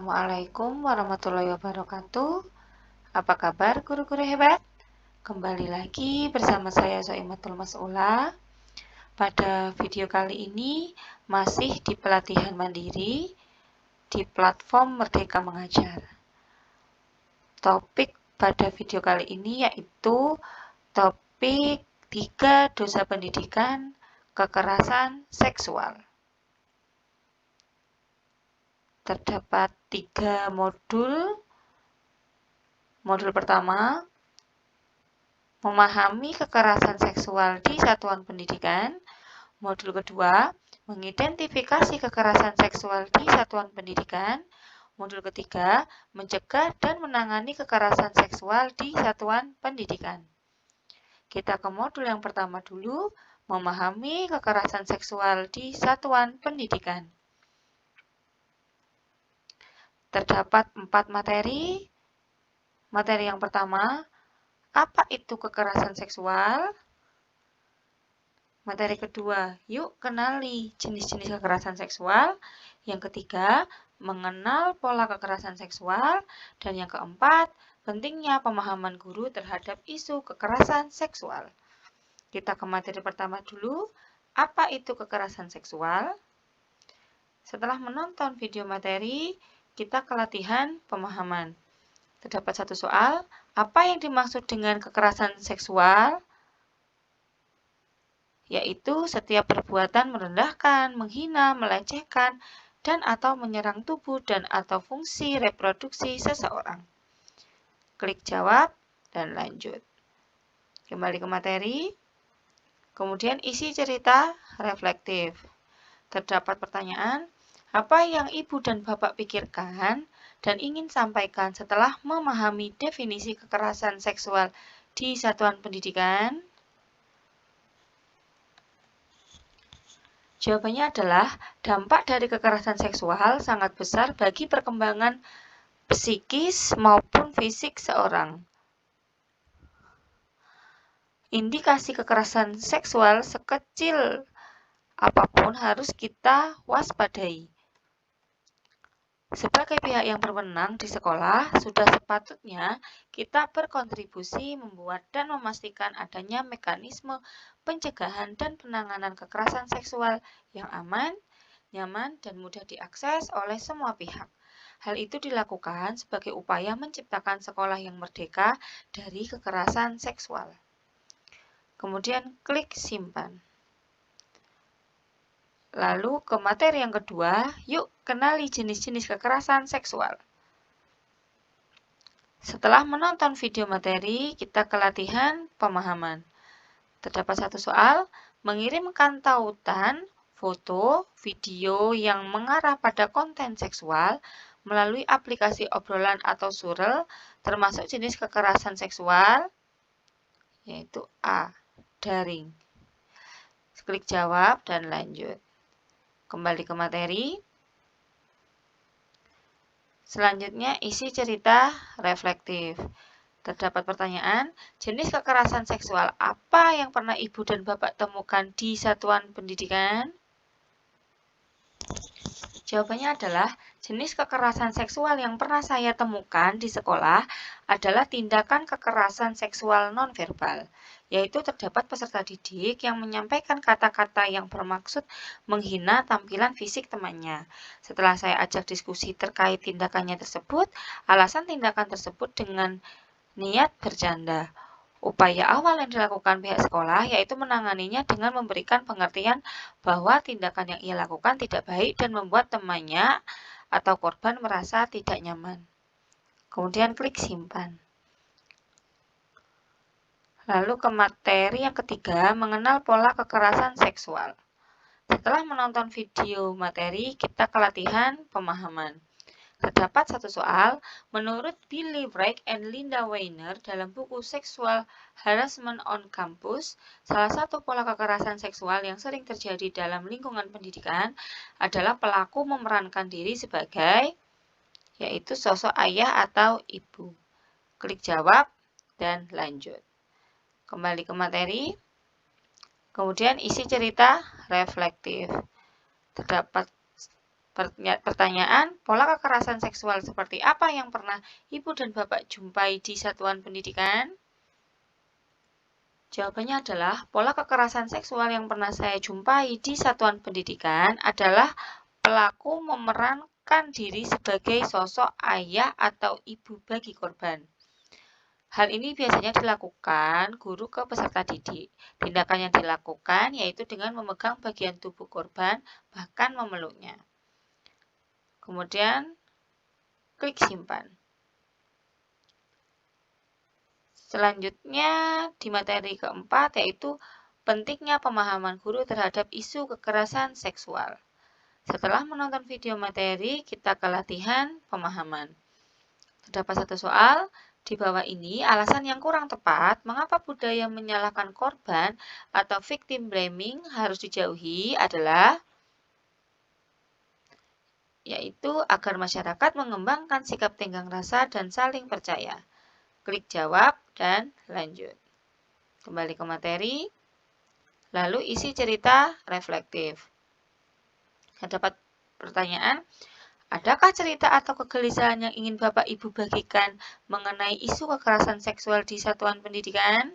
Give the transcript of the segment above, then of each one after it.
Assalamualaikum warahmatullahi wabarakatuh. Apa kabar guru-guru hebat? Kembali lagi bersama saya Soimatul Mas'ula. Pada video kali ini masih di pelatihan mandiri di platform Merdeka Mengajar. Topik pada video kali ini yaitu topik 3 dosa pendidikan kekerasan seksual. Terdapat 3 modul. Modul pertama, memahami kekerasan seksual di satuan pendidikan. Modul kedua, mengidentifikasi kekerasan seksual di satuan pendidikan. Modul ketiga, mencegah dan menangani kekerasan seksual di satuan pendidikan. Kita ke modul yang pertama dulu, memahami kekerasan seksual di satuan pendidikan. Terdapat 4 materi. Materi yang pertama, apa itu kekerasan seksual? Materi kedua, yuk kenali jenis-jenis kekerasan seksual. Yang ketiga, mengenal pola kekerasan seksual. Dan yang keempat, pentingnya pemahaman guru terhadap isu kekerasan seksual. Kita ke materi pertama dulu, apa itu kekerasan seksual? Setelah menonton video materi, kita ke latihan pemahaman. Terdapat satu soal, apa yang dimaksud dengan kekerasan seksual? Yaitu setiap perbuatan merendahkan, menghina, melecehkan, dan atau menyerang tubuh dan atau fungsi reproduksi seseorang. Klik jawab dan lanjut. Kembali ke materi. Kemudian isi cerita reflektif. Terdapat pertanyaan, apa yang ibu dan bapak pikirkan dan ingin sampaikan setelah memahami definisi kekerasan seksual di satuan pendidikan? Jawabannya adalah dampak dari kekerasan seksual sangat besar bagi perkembangan psikis maupun fisik seorang. Indikasi kekerasan seksual sekecil apapun harus kita waspadai. Sebagai pihak yang berwenang di sekolah, sudah sepatutnya kita berkontribusi membuat dan memastikan adanya mekanisme pencegahan dan penanganan kekerasan seksual yang aman, nyaman, dan mudah diakses oleh semua pihak. Hal itu dilakukan sebagai upaya menciptakan sekolah yang merdeka dari kekerasan seksual. Kemudian klik simpan. Lalu ke materi yang kedua, yuk kenali jenis-jenis kekerasan seksual. Setelah menonton video materi, kita ke latihan pemahaman. Terdapat satu soal, mengirimkan tautan, foto, video yang mengarah pada konten seksual melalui aplikasi obrolan atau surel, termasuk jenis kekerasan seksual, yaitu A, daring. Klik jawab dan lanjut. Kembali ke materi. Selanjutnya, isi cerita reflektif. Terdapat pertanyaan, jenis kekerasan seksual apa yang pernah ibu dan bapak temukan di satuan pendidikan? Jawabannya adalah, jenis kekerasan seksual yang pernah saya temukan di sekolah adalah tindakan kekerasan seksual nonverbal, yaitu terdapat peserta didik yang menyampaikan kata-kata yang bermaksud menghina tampilan fisik temannya. Setelah saya ajak diskusi terkait tindakannya tersebut, alasan tindakan tersebut dengan niat bercanda. Upaya awal yang dilakukan pihak sekolah yaitu menanganinya dengan memberikan pengertian bahwa tindakan yang ia lakukan tidak baik dan membuat temannya atau korban merasa tidak nyaman. Kemudian klik simpan. Lalu ke materi yang ketiga, mengenal pola kekerasan seksual. Setelah menonton video materi, kita ke latihan pemahaman. Terdapat satu soal, menurut Billy Bragg and Linda Weiner dalam buku Sexual Harassment on Campus, salah satu pola kekerasan seksual yang sering terjadi dalam lingkungan pendidikan adalah pelaku memerankan diri sebagai, yaitu sosok ayah atau ibu. Klik jawab dan lanjut. Kembali ke materi. Kemudian isi cerita reflektif. Terdapat Pertanyaan, pola kekerasan seksual seperti apa yang pernah Ibu dan Bapak jumpai di satuan pendidikan? Jawabannya adalah, pola kekerasan seksual yang pernah saya jumpai di satuan pendidikan adalah pelaku memerankan diri sebagai sosok ayah atau ibu bagi korban. Hal ini biasanya dilakukan guru ke peserta didik. Tindakan yang dilakukan yaitu dengan memegang bagian tubuh korban, bahkan memeluknya. Kemudian, klik simpan. Selanjutnya, di materi keempat yaitu pentingnya pemahaman guru terhadap isu kekerasan seksual. Setelah menonton video materi, kita ke latihan pemahaman. Terdapat satu soal. Di bawah ini, alasan yang kurang tepat mengapa budaya menyalahkan korban atau victim blaming harus dijauhi adalah yaitu agar masyarakat mengembangkan sikap tenggang rasa dan saling percaya. Klik jawab dan lanjut. Kembali ke materi, lalu isi cerita reflektif. Terdapat pertanyaan, adakah cerita atau kegelisahan yang ingin Bapak Ibu bagikan mengenai isu kekerasan seksual di satuan pendidikan?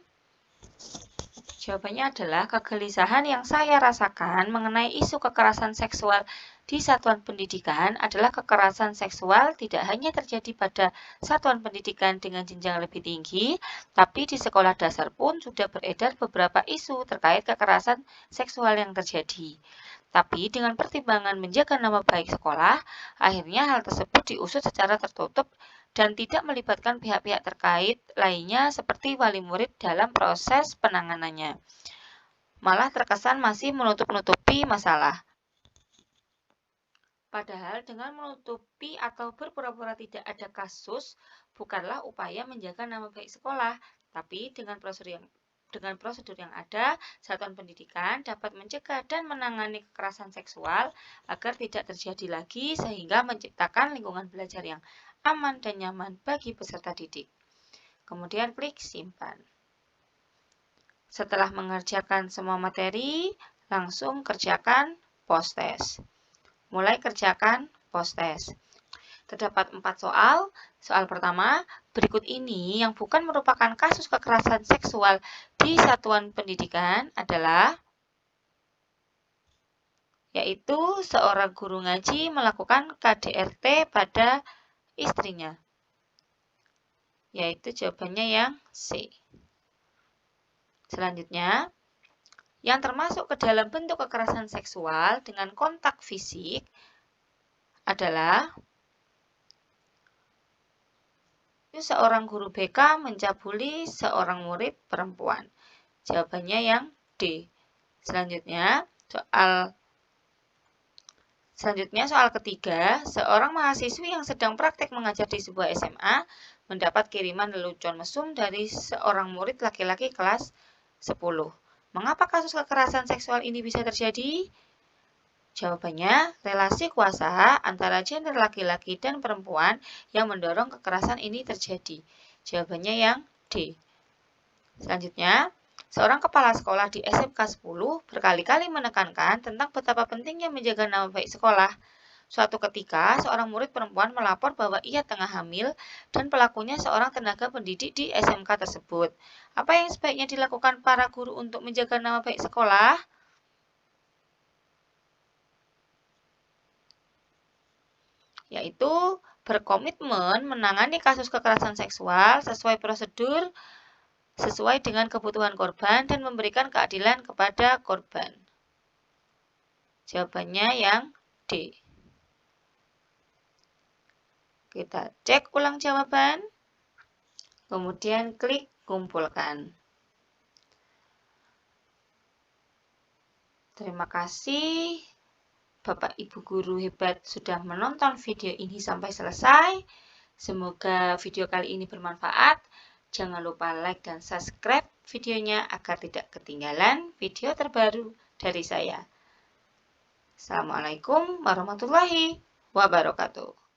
Jawabannya adalah kegelisahan yang saya rasakan mengenai isu kekerasan seksual di satuan pendidikan adalah kekerasan seksual tidak hanya terjadi pada satuan pendidikan dengan jenjang lebih tinggi, tapi di sekolah dasar pun sudah beredar beberapa isu terkait kekerasan seksual yang terjadi. Tapi dengan pertimbangan menjaga nama baik sekolah, akhirnya hal tersebut diusut secara tertutup dan tidak melibatkan pihak-pihak terkait lainnya seperti wali murid dalam proses penanganannya. Malah terkesan masih menutup-nutupi masalah. Padahal dengan menutupi atau berpura-pura tidak ada kasus bukanlah upaya menjaga nama baik sekolah, tapi dengan prosedur yang ada, satuan pendidikan dapat mencegah dan menangani kekerasan seksual agar tidak terjadi lagi sehingga menciptakan lingkungan belajar yang aman dan nyaman bagi peserta didik. Kemudian klik simpan. Setelah mengerjakan semua materi, langsung kerjakan post-test. Mulai kerjakan post-test. Terdapat 4 soal. Soal pertama, berikut ini yang bukan merupakan kasus kekerasan seksual di satuan pendidikan adalah yaitu seorang guru ngaji melakukan KDRT pada istrinya. Yaitu jawabannya yang C. Selanjutnya, yang termasuk ke dalam bentuk kekerasan seksual dengan kontak fisik adalah seorang guru BK mencabuli seorang murid perempuan. Jawabannya yang D. Selanjutnya soal ketiga, seorang mahasiswi yang sedang praktek mengajar di sebuah SMA mendapat kiriman lelucon mesum dari seorang murid laki-laki kelas 10. Mengapa kasus kekerasan seksual ini bisa terjadi? Jawabannya, relasi kuasa antara gender laki-laki dan perempuan yang mendorong kekerasan ini terjadi. Jawabannya yang D. Selanjutnya, seorang kepala sekolah di SMK 10 berkali-kali menekankan tentang betapa pentingnya menjaga nama baik sekolah. Suatu ketika, seorang murid perempuan melapor bahwa ia tengah hamil dan pelakunya seorang tenaga pendidik di SMK tersebut. Apa yang sebaiknya dilakukan para guru untuk menjaga nama baik sekolah? Yaitu berkomitmen menangani kasus kekerasan seksual sesuai prosedur, sesuai dengan kebutuhan korban, dan memberikan keadilan kepada korban. Jawabannya yang D. Kita cek ulang jawaban, kemudian klik kumpulkan. Terima kasih. Bapak Ibu guru hebat sudah menonton video ini sampai selesai. Semoga video kali ini bermanfaat. Jangan lupa like dan subscribe videonya agar tidak ketinggalan video terbaru dari saya. Assalamualaikum warahmatullahi wabarakatuh.